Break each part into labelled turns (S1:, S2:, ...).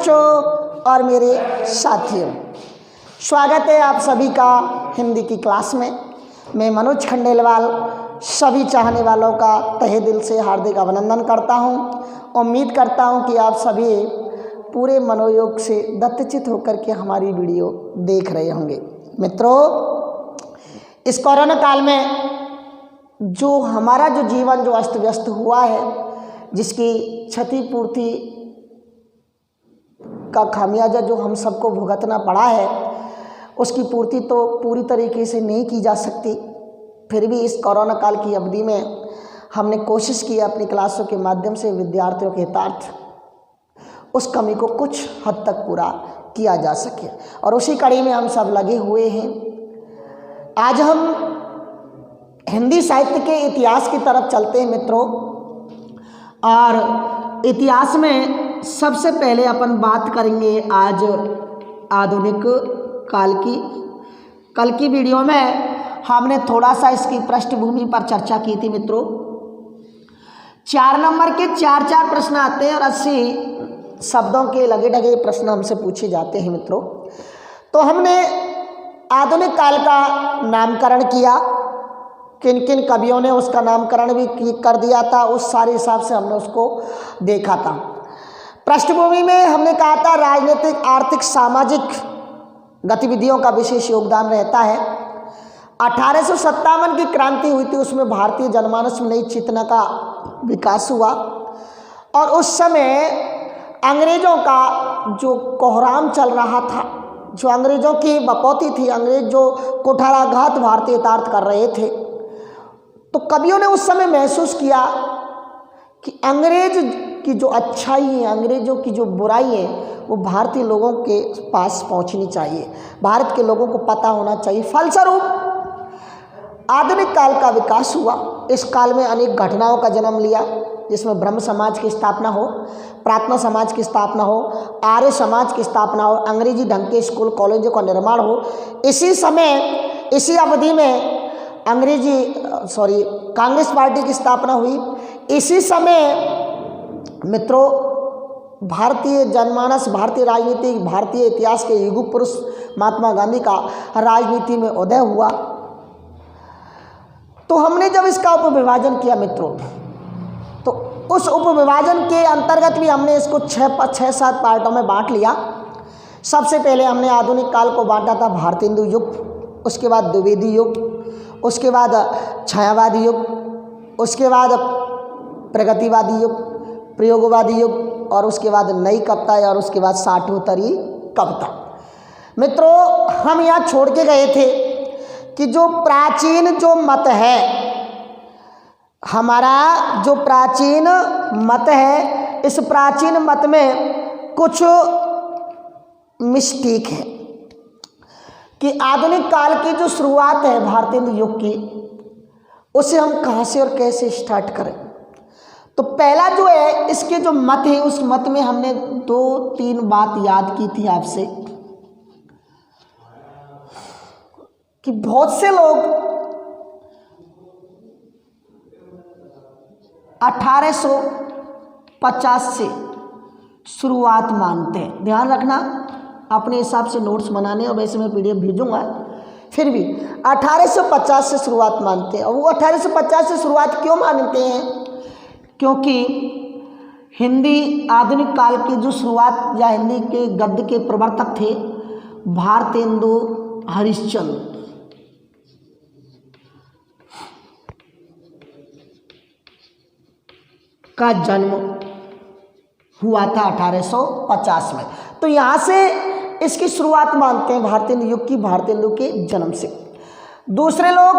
S1: बच्चों और मेरे साथियों, स्वागत है आप सभी का हिंदी की क्लास में। मैं मनोज खंडेलवाल सभी चाहने वालों का तहे दिल से हार्दिक अभिनंदन करता हूं। उम्मीद करता हूं कि आप सभी पूरे मनोयोग से दत्तचित होकर के हमारी वीडियो देख रहे होंगे। मित्रों, इस कोरोना काल में जो हमारा जो जीवन जो अस्त व्यस्त हुआ है, जिसकी क्षतिपूर्ति का खामियाजा जो हम सबको भुगतना पड़ा है, उसकी पूर्ति तो पूरी तरीके से नहीं की जा सकती। फिर भी इस कोरोना काल की अवधि में हमने कोशिश की अपनी क्लासों के माध्यम से विद्यार्थियों के हितार्थ उस कमी को कुछ हद तक पूरा किया जा सके, और उसी कड़ी में हम सब लगे हुए हैं। आज हम हिंदी साहित्य के इतिहास की तरफ चलते हैं मित्रों, और इतिहास में सबसे पहले अपन बात करेंगे आज आधुनिक काल की। कल की वीडियो में हमने थोड़ा सा इसकी पृष्ठभूमि पर चर्चा की थी मित्रों। 4 नंबर के 4 प्रश्न आते हैं और 80 शब्दों के लगे ढगे प्रश्न हमसे पूछे जाते हैं मित्रों। तो हमने आधुनिक काल का नामकरण किया, किन किन कवियों ने उसका नामकरण भी कर दिया था, उस सारे हिसाब से हमने उसको देखा था। पृष्ठभूमि में हमने कहा था राजनीतिक, आर्थिक, सामाजिक गतिविधियों का विशेष योगदान रहता है। 1857 की क्रांति हुई थी, उसमें भारतीय जनमानस में नई चेतना का विकास हुआ, और उस समय अंग्रेजों का जो कोहराम चल रहा था, जो अंग्रेजों की बपौती थी, अंग्रेज जो कुठाराघात भारतीय हितार्थ कर रहे थे, तो कवियों ने उस समय महसूस किया कि अंग्रेज की जो अच्छाई है, अंग्रेजों की जो बुराई है, वो भारतीय लोगों के पास पहुंचनी चाहिए, भारत के लोगों को पता होना चाहिए। फलस्वरूप आधुनिक काल का विकास हुआ। इस काल में अनेक घटनाओं का जन्म लिया, जिसमें ब्रह्म समाज की स्थापना हो, प्रार्थना समाज की स्थापना हो, आर्य समाज की स्थापना हो, अंग्रेजी ढंग के स्कूल कॉलेजों का निर्माण हो। इसी समय, इसी अवधि में कांग्रेस पार्टी की स्थापना हुई। इसी समय मित्रों भारतीय जनमानस, भारतीय राजनीति, भारतीय इतिहास के युग पुरुष महात्मा गांधी का राजनीति में उदय हुआ। तो हमने जब इसका उपविभाजन किया मित्रों, तो उस उपविभाजन के अंतर्गत भी हमने इसको 6-7 पार्टों में बांट लिया। सबसे पहले हमने आधुनिक काल को बांटा था भारतेंदु युग, उसके बाद द्विवेदी युग, उसके बाद छायावादी युग, उसके बाद प्रगतिवादी युग, प्रयोगवादी युग, और उसके बाद नई कविता, और उसके बाद साठोत्तरी कविता। मित्रों, हम यहाँ छोड़ के गए थे कि जो प्राचीन जो मत है, हमारा जो प्राचीन मत है, इस प्राचीन मत में कुछ मिस्टेक है कि आधुनिक काल की जो शुरुआत है भारतेंदु युग की, उसे हम कहाँ से और कैसे स्टार्ट करें। तो पहला जो है, इसके जो मत है, उस मत में हमने 2-3 बात याद की थी आपसे कि बहुत से लोग 1850 से शुरुआत मानते हैं। ध्यान रखना, अपने हिसाब से नोट्स बनाने, और वैसे मैं PDF भेजूंगा। फिर भी 1850 से शुरुआत मानते हैं। और वो 1850 से शुरुआत क्यों मानते हैं? क्योंकि हिंदी आधुनिक काल की जो शुरुआत या हिंदी के गद्य के प्रवर्तक थे भारतेंदु हरिश्चंद्र, का जन्म हुआ था 1850 में। तो यहाँ से इसकी शुरुआत मानते हैं भारतेंदु युग की, भारतेंदु के जन्म से। दूसरे लोग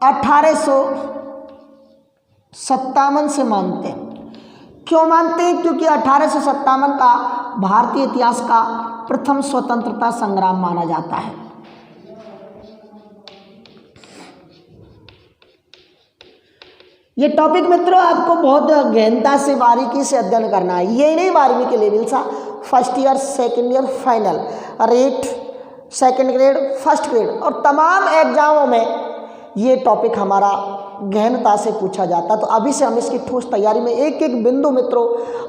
S1: 1857 से मानते हैं। क्यों मानते हैं? क्योंकि 1857 का भारतीय इतिहास का प्रथम स्वतंत्रता संग्राम माना जाता है। ये टॉपिक मित्रों आपको बहुत गहनता से, बारीकी से अध्ययन करना है। ये नहीं 12वीं के लेवल सा, first year, second year, final, rate, second grade, first grade, और तमाम एग्जामों में ये टॉपिक हमारा गहनता से पूछा जाता। तो अभी से हम इसकी ठोस तैयारी में एक एक बिंदु मित्रों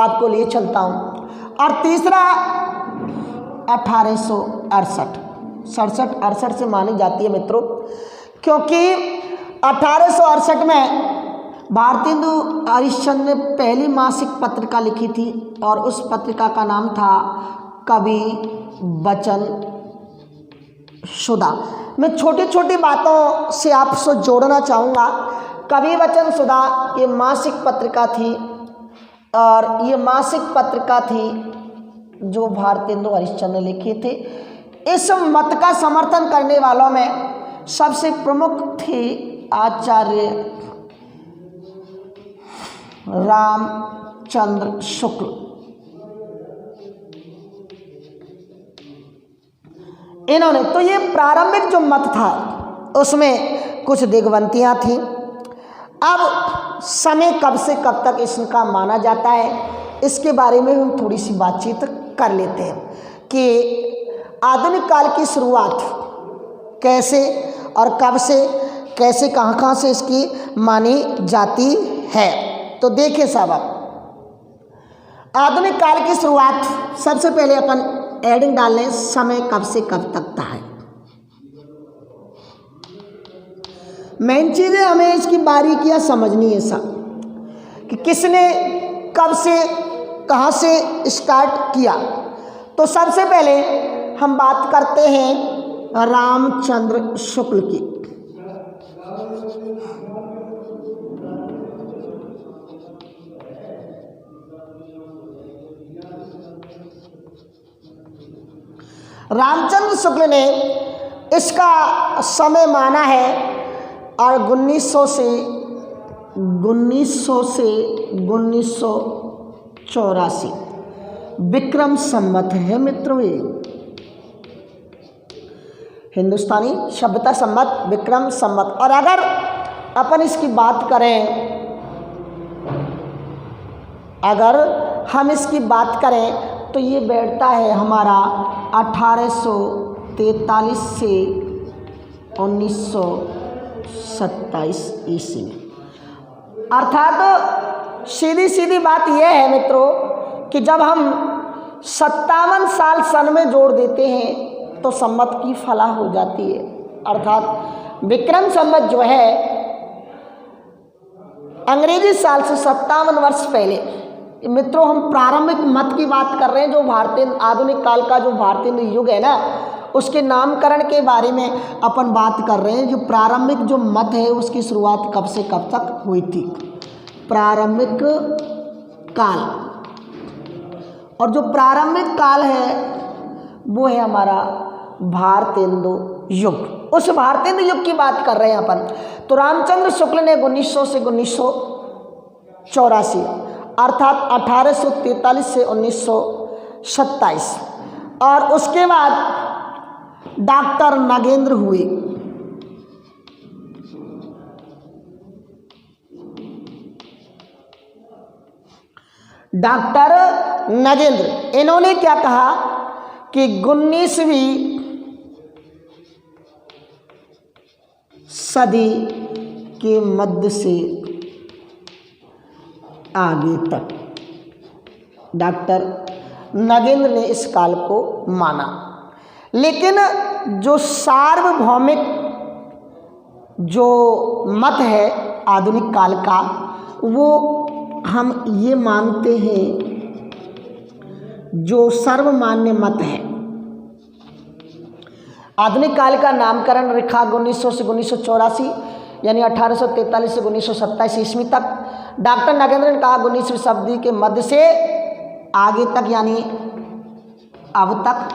S1: आपको लिए चलता हूँ। और तीसरा 1868 67-68 से मानी जाती है मित्रों, क्योंकि 1868 में भारतेंदु हरिश्चंद्र ने पहली मासिक पत्रिका लिखी थी और उस पत्रिका का नाम था कवि वचन सुधा। मैं छोटी छोटी बातों से आपसे जोड़ना चाहूँगा। कवि वचन सुधा ये मासिक पत्रिका थी और ये मासिक पत्रिका थी जो भारतेंदु हरिश्चंद्र ने लिखे थे। इस मत का समर्थन करने वालों में सबसे प्रमुख थे आचार्य रामचंद्र शुक्ल। इन्होंने तो ये प्रारंभिक जो मत था उसमें कुछ दिग्वंतियाँ थीं। अब समय कब से कब तक इसका माना जाता है, इसके बारे में हम थोड़ी सी बातचीत कर लेते हैं कि आधुनिक काल की शुरुआत कैसे और कब से, कैसे कहाँ से इसकी मानी जाती है। तो देखिए साहब, आधुनिक काल की शुरुआत सबसे पहले अपन एडिंग डाल लें, समय कब से कब तक था है। मेन चीज़ है हमें इसकी बारीकियां समझनी है सब कि किसने कब से कहाँ से स्टार्ट किया। तो सबसे पहले हम बात करते हैं रामचंद्र शुक्ल की। रामचंद्र शुक्ल ने इसका समय माना है और 1900 से 1984 विक्रम संवत है मित्रों। ये हिंदुस्तानी सभ्यता संवत विक्रम संवत। और अगर अपन इसकी बात करें, अगर हम इसकी बात करें तो ये बैठता है हमारा 1843 से 1927 ईस्वी में। अर्थात सीधी सीधी बात यह है मित्रों कि जब हम 57 साल सन में जोड़ देते हैं तो संवत की फला हो जाती है। अर्थात विक्रम संवत जो है अंग्रेजी साल से 57 वर्ष पहले। मित्रों हम प्रारंभिक मत की बात कर रहे हैं, जो भारतीय आधुनिक काल का जो भारतीय युग है ना, उसके नामकरण के बारे में अपन बात कर रहे हैं। जो प्रारंभिक जो मत है उसकी शुरुआत कब से कब तक हुई थी, प्रारंभिक काल। और जो प्रारंभिक काल है वो है हमारा भारतेंदु युग। उस भारतेंदु युग की बात कर रहे हैं अपन। तो रामचंद्र शुक्ल ने 1900 से 1984 अर्थात 1843 से 1927 और उसके बाद डॉक्टर नगेंद्र हुए। डॉक्टर नगेंद्र, इन्होंने क्या कहा कि 19वीं सदी के मध्य से आगे तक डॉक्टर नगेंद्र ने इस काल को माना। लेकिन जो सार्वभौमिक जो मत है आधुनिक काल का, वो हम ये मानते हैं जो सर्वमान्य मत है। आधुनिक काल का नामकरण रेखा 1900 से 1984 यानी 1843 से 1927 ईस्वी तक। डॉक्टर नगेंद्र ने कहा 19वीं शताब्दी के मध्य से आगे तक यानी अब तक।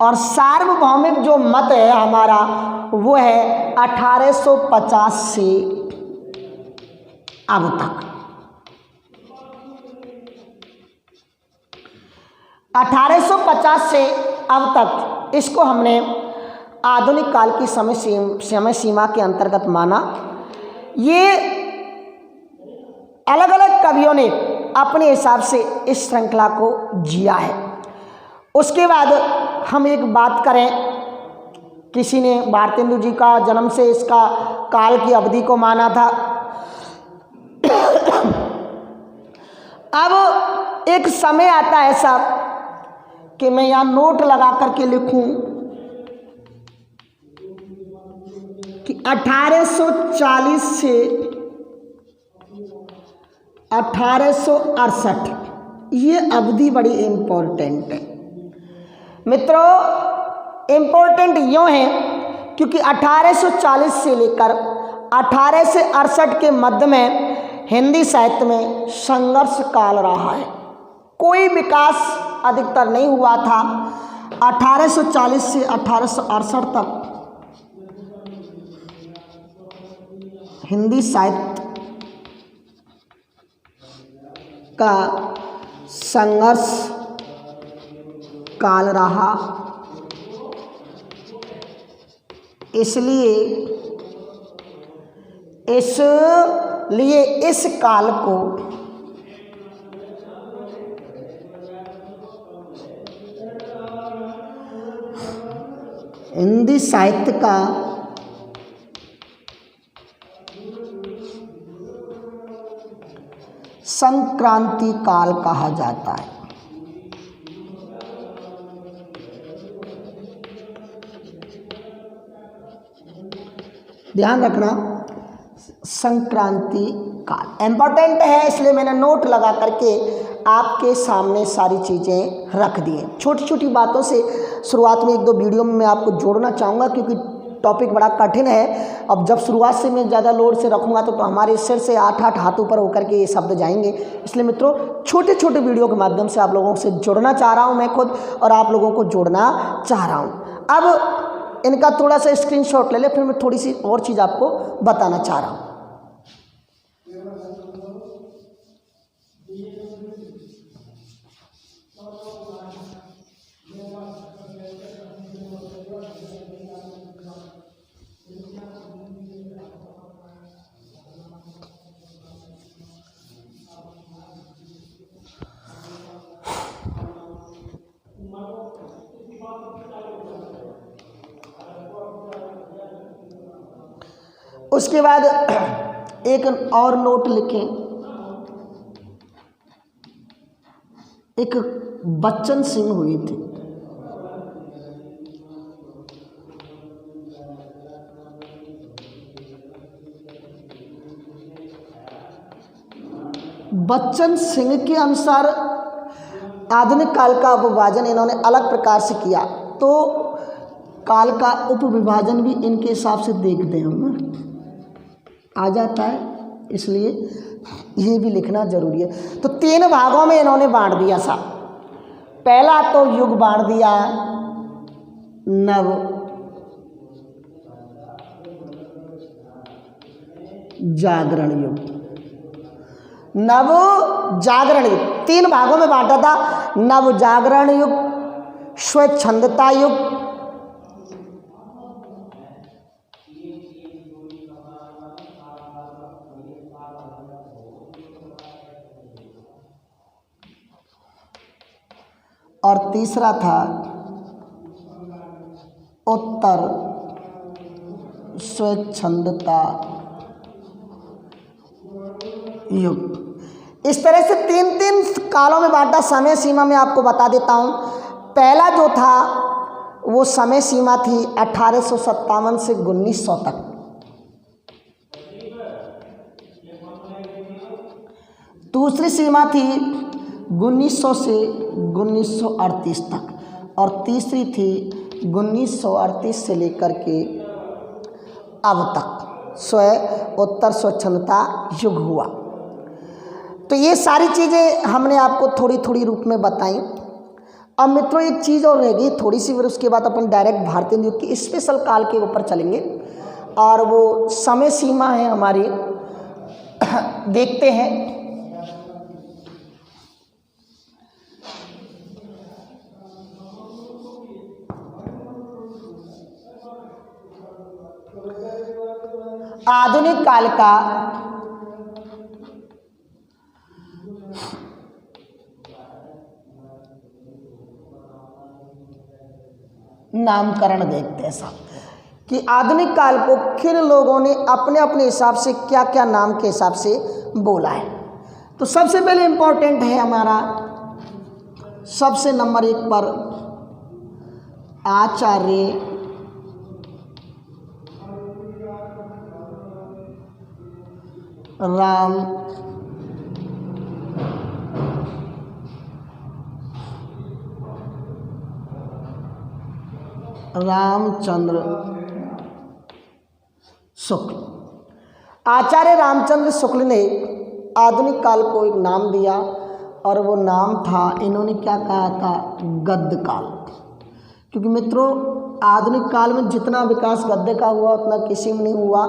S1: और सार्वभौमिक जो मत है हमारा वो है 1850 से अब तक। 1850 से अब तक इसको हमने आधुनिक काल की समय सीमा के अंतर्गत माना। ये अलग अलग कवियों ने अपने हिसाब से इस श्रृंखला को जिया है। उसके बाद हम एक बात करें, किसी ने भारतेंदु जी का जन्म से इसका काल की अवधि को माना था। अब एक समय आता है ऐसा कि मैं यहाँ नोट लगा करके लिखूं कि 1840 से 1868 ये अवधि बड़ी इम्पोर्टेंट है मित्रों। इम्पोर्टेंट यूँ है क्योंकि 1840 से लेकर 1868 के मध्य में हिंदी साहित्य में संघर्ष काल रहा है। कोई विकास अधिकतर नहीं हुआ था। 1840 से 1868 तक हिंदी साहित्य का संघर्ष काल रहा, इसलिए इस काल को हिंदी साहित्य का संक्रांति काल कहा जाता है। ध्यान रखना, संक्रांति काल इम्पोर्टेंट है, इसलिए मैंने नोट लगा करके आपके सामने सारी चीज़ें रख दी हैं। छोटी छोटी बातों से शुरुआत में एक दो वीडियो में मैं आपको जोड़ना चाहूँगा क्योंकि टॉपिक बड़ा कठिन है। अब जब शुरुआत से मैं ज़्यादा लोड से रखूँगा तो हमारे सिर से 8-8 हाथ ऊपर होकर के ये शब्द जाएंगे। इसलिए मित्रों छोटे छोटे वीडियो के माध्यम से आप लोगों से जुड़ना चाह रहा हूँ मैं खुद, और आप लोगों को जोड़ना चाह रहा हूँ। अब इनका थोड़ा सा स्क्रीनशॉट ले ले, फिर मैं थोड़ी सी और चीज़ आपको बताना चाह रहा हूँ। उसके बाद एक और नोट लिखें, एक बच्चन सिंह हुई थी। बच्चन सिंह के अनुसार आधुनिक काल का विभाजन इन्होंने अलग प्रकार से किया, तो काल का उपविभाजन भी इनके हिसाब से देखते हैं हम आ जाता है, इसलिए ये भी लिखना जरूरी है। तो 3 भागों में इन्होंने बांट दिया सा। पहला तो युग बांट दिया नव जागरण युग। नव जागरण युग 3 भागों में बांटा था। नव जागरण युग, स्वच्छंदता युग और तीसरा था उत्तर स्वच्छंदता युग। इस तरह से 3 कालों में बांटा। समय सीमा में आपको बता देता हूँ। पहला जो था वो समय सीमा थी 1857 से 1900 तक। दूसरी सीमा थी 1900 से 1938 तक, और तीसरी थी 1938 से लेकर के अब तक उत्तर स्वच्छंदता युग हुआ। तो ये सारी चीज़ें हमने आपको थोड़ी थोड़ी रूप में बताई। अब मित्रों एक चीज़ और रहेगी थोड़ी सी, फिर उसके बाद अपन डायरेक्ट भारतीय युग की स्पेशल काल के ऊपर चलेंगे, और वो समय सीमा है हमारी। देखते हैं। आधुनिक काल का नामकरण देखते हैं साहब। कि आधुनिक काल को किन लोगों ने अपने अपने हिसाब से क्या क्या नाम के हिसाब से बोला है। तो सबसे पहले इम्पोर्टेंट है हमारा सबसे नंबर 1 पर आचार्य रामचंद्र शुक्ल। आचार्य रामचंद्र शुक्ल ने आधुनिक काल को एक नाम दिया और वो नाम था, इन्होंने क्या कहा था, गद्य काल। क्योंकि मित्रों आधुनिक काल में जितना विकास गद्य का हुआ उतना किसी में नहीं हुआ।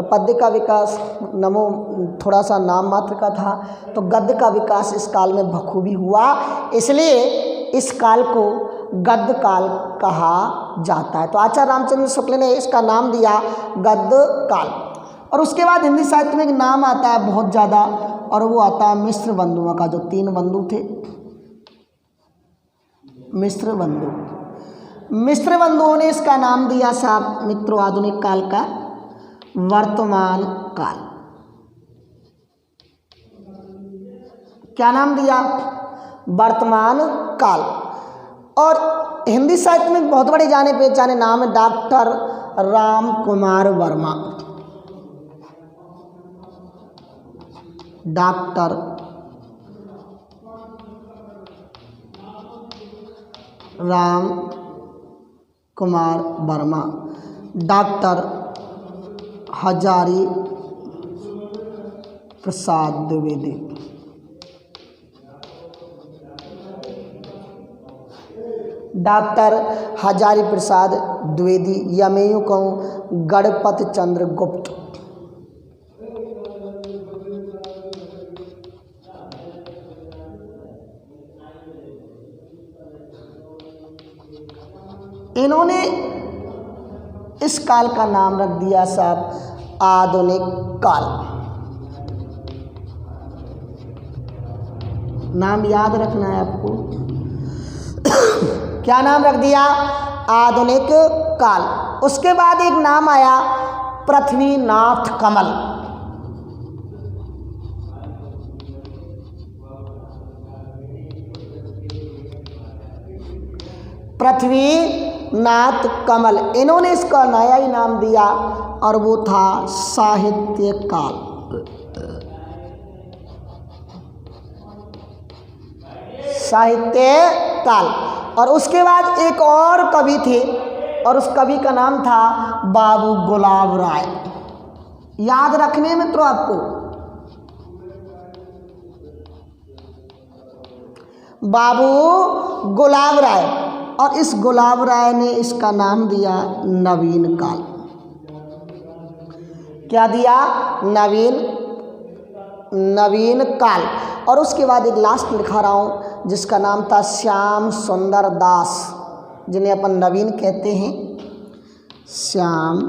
S1: पद्य का विकास नमो थोड़ा सा नाम मात्र का था, तो गद्य का विकास इस काल में बखूबी हुआ, इसलिए इस काल को गद्य काल कहा जाता है। तो आचार्य रामचंद्र शुक्ल ने इसका नाम दिया गद्य काल। और उसके बाद हिंदी साहित्य में एक नाम आता है बहुत ज़्यादा, और वो आता है मिश्र बंधुओं का। जो 3 बंधु थे, मिश्र बंधु, मिश्र बंधुओं ने इसका नाम दिया साहब मित्रों आधुनिक काल का वर्तमान काल। क्या नाम दिया, वर्तमान काल। और हिंदी साहित्य में बहुत बड़े जाने पहचाने नाम है doctor Ram Kumar Verma. Doctor Ram Kumar Verma, doctor Hazari Prasad Dwivedi, doctor Hazari Prasad Dwivedi, या मैं यूँ कहूँ गणपत चंद्र गुप्त। इन्होंने इस काल का नाम रख दिया साहब आधुनिक काल। नाम याद रखना है आपको। क्या नाम रख दिया, आधुनिक काल। उसके बाद एक नाम आया पृथ्वीनाथ कमल। पृथ्वीनाथ कमल, इन्होंने इसका नया ही नाम दिया और वो था साहित्य काल। साहित्य काल। और उसके बाद एक और कवि थे और उस कवि का नाम था बाबू गुलाब राय। याद रखने मित्रों आपको, बाबू गुलाब राय। और इस गुलाब राय ने इसका नाम दिया नवीन काल। क्या दिया, नवीन काल। और उसके बाद एक लास्ट लिखा रहा हूँ जिसका नाम था श्याम सुंदर दास, जिन्हें अपन नवीन कहते हैं। श्याम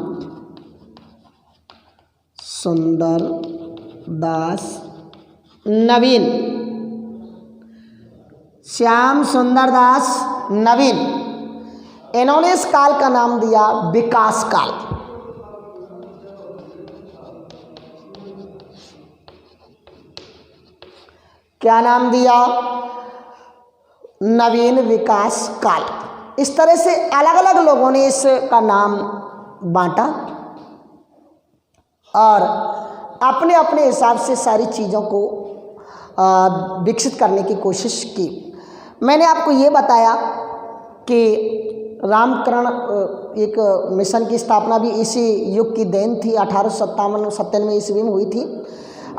S1: सुंदर दास नवीन, श्याम सुंदर दास नवीन। इन्होंने इस काल का नाम दिया विकास काल। क्या नाम दिया, नवीन विकास काल। इस तरह से अलग अलग लोगों ने इसका नाम बांटा और अपने अपने हिसाब से सारी चीज़ों को विकसित करने की कोशिश की। मैंने आपको ये बताया कि रामकरण एक मिशन की स्थापना भी इसी युग की देन थी। 1897 ईस्वी में हुई थी।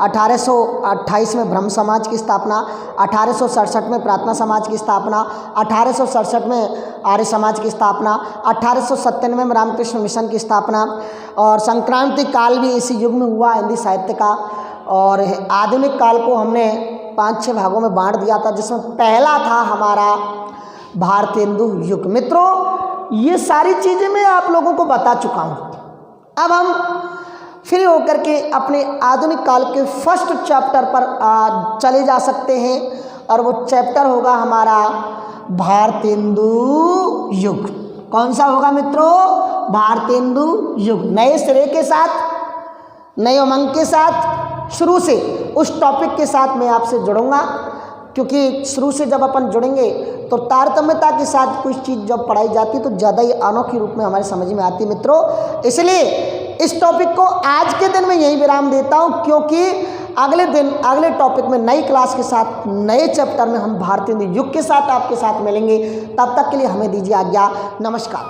S1: 1828 में ब्रह्म समाज की स्थापना, 1867 में प्रार्थना समाज की स्थापना, 1867 में आर्य समाज की स्थापना, 1897 में रामकृष्ण मिशन की स्थापना, और संक्रांति काल भी इसी युग में हुआ हिंदी साहित्य का। और आधुनिक काल को हमने 5-6 भागों में बांट दिया था, जिसमें पहला था हमारा भारतेंदु युग। मित्रों ये सारी चीज़ें मैं आप लोगों को बता चुका हूँ। अब हम फ्री होकर के अपने आधुनिक काल के फर्स्ट चैप्टर पर चले जा सकते हैं और वो चैप्टर होगा हमारा भारतेंदु युग। कौन सा होगा मित्रों? भारतेंदु युग। नए सिरे के साथ, नए उमंग के साथ, शुरू से उस टॉपिक के साथ मैं आपसे जुड़ूंगा, क्योंकि शुरू से जब अपन जुड़ेंगे तो तारतम्यता के साथ कुछ चीज़ जब पढ़ाई जाती तो ज़्यादा ही अनोखी रूप में हमारे समझ में आती मित्रों। इसलिए इस टॉपिक को आज के दिन मैं यही विराम देता हूँ, क्योंकि अगले दिन अगले टॉपिक में नई क्लास के साथ नए चैप्टर में हम भारतीय युग के साथ आपके साथ मिलेंगे। तब तक के लिए हमें दीजिए आज्ञा। नमस्कार।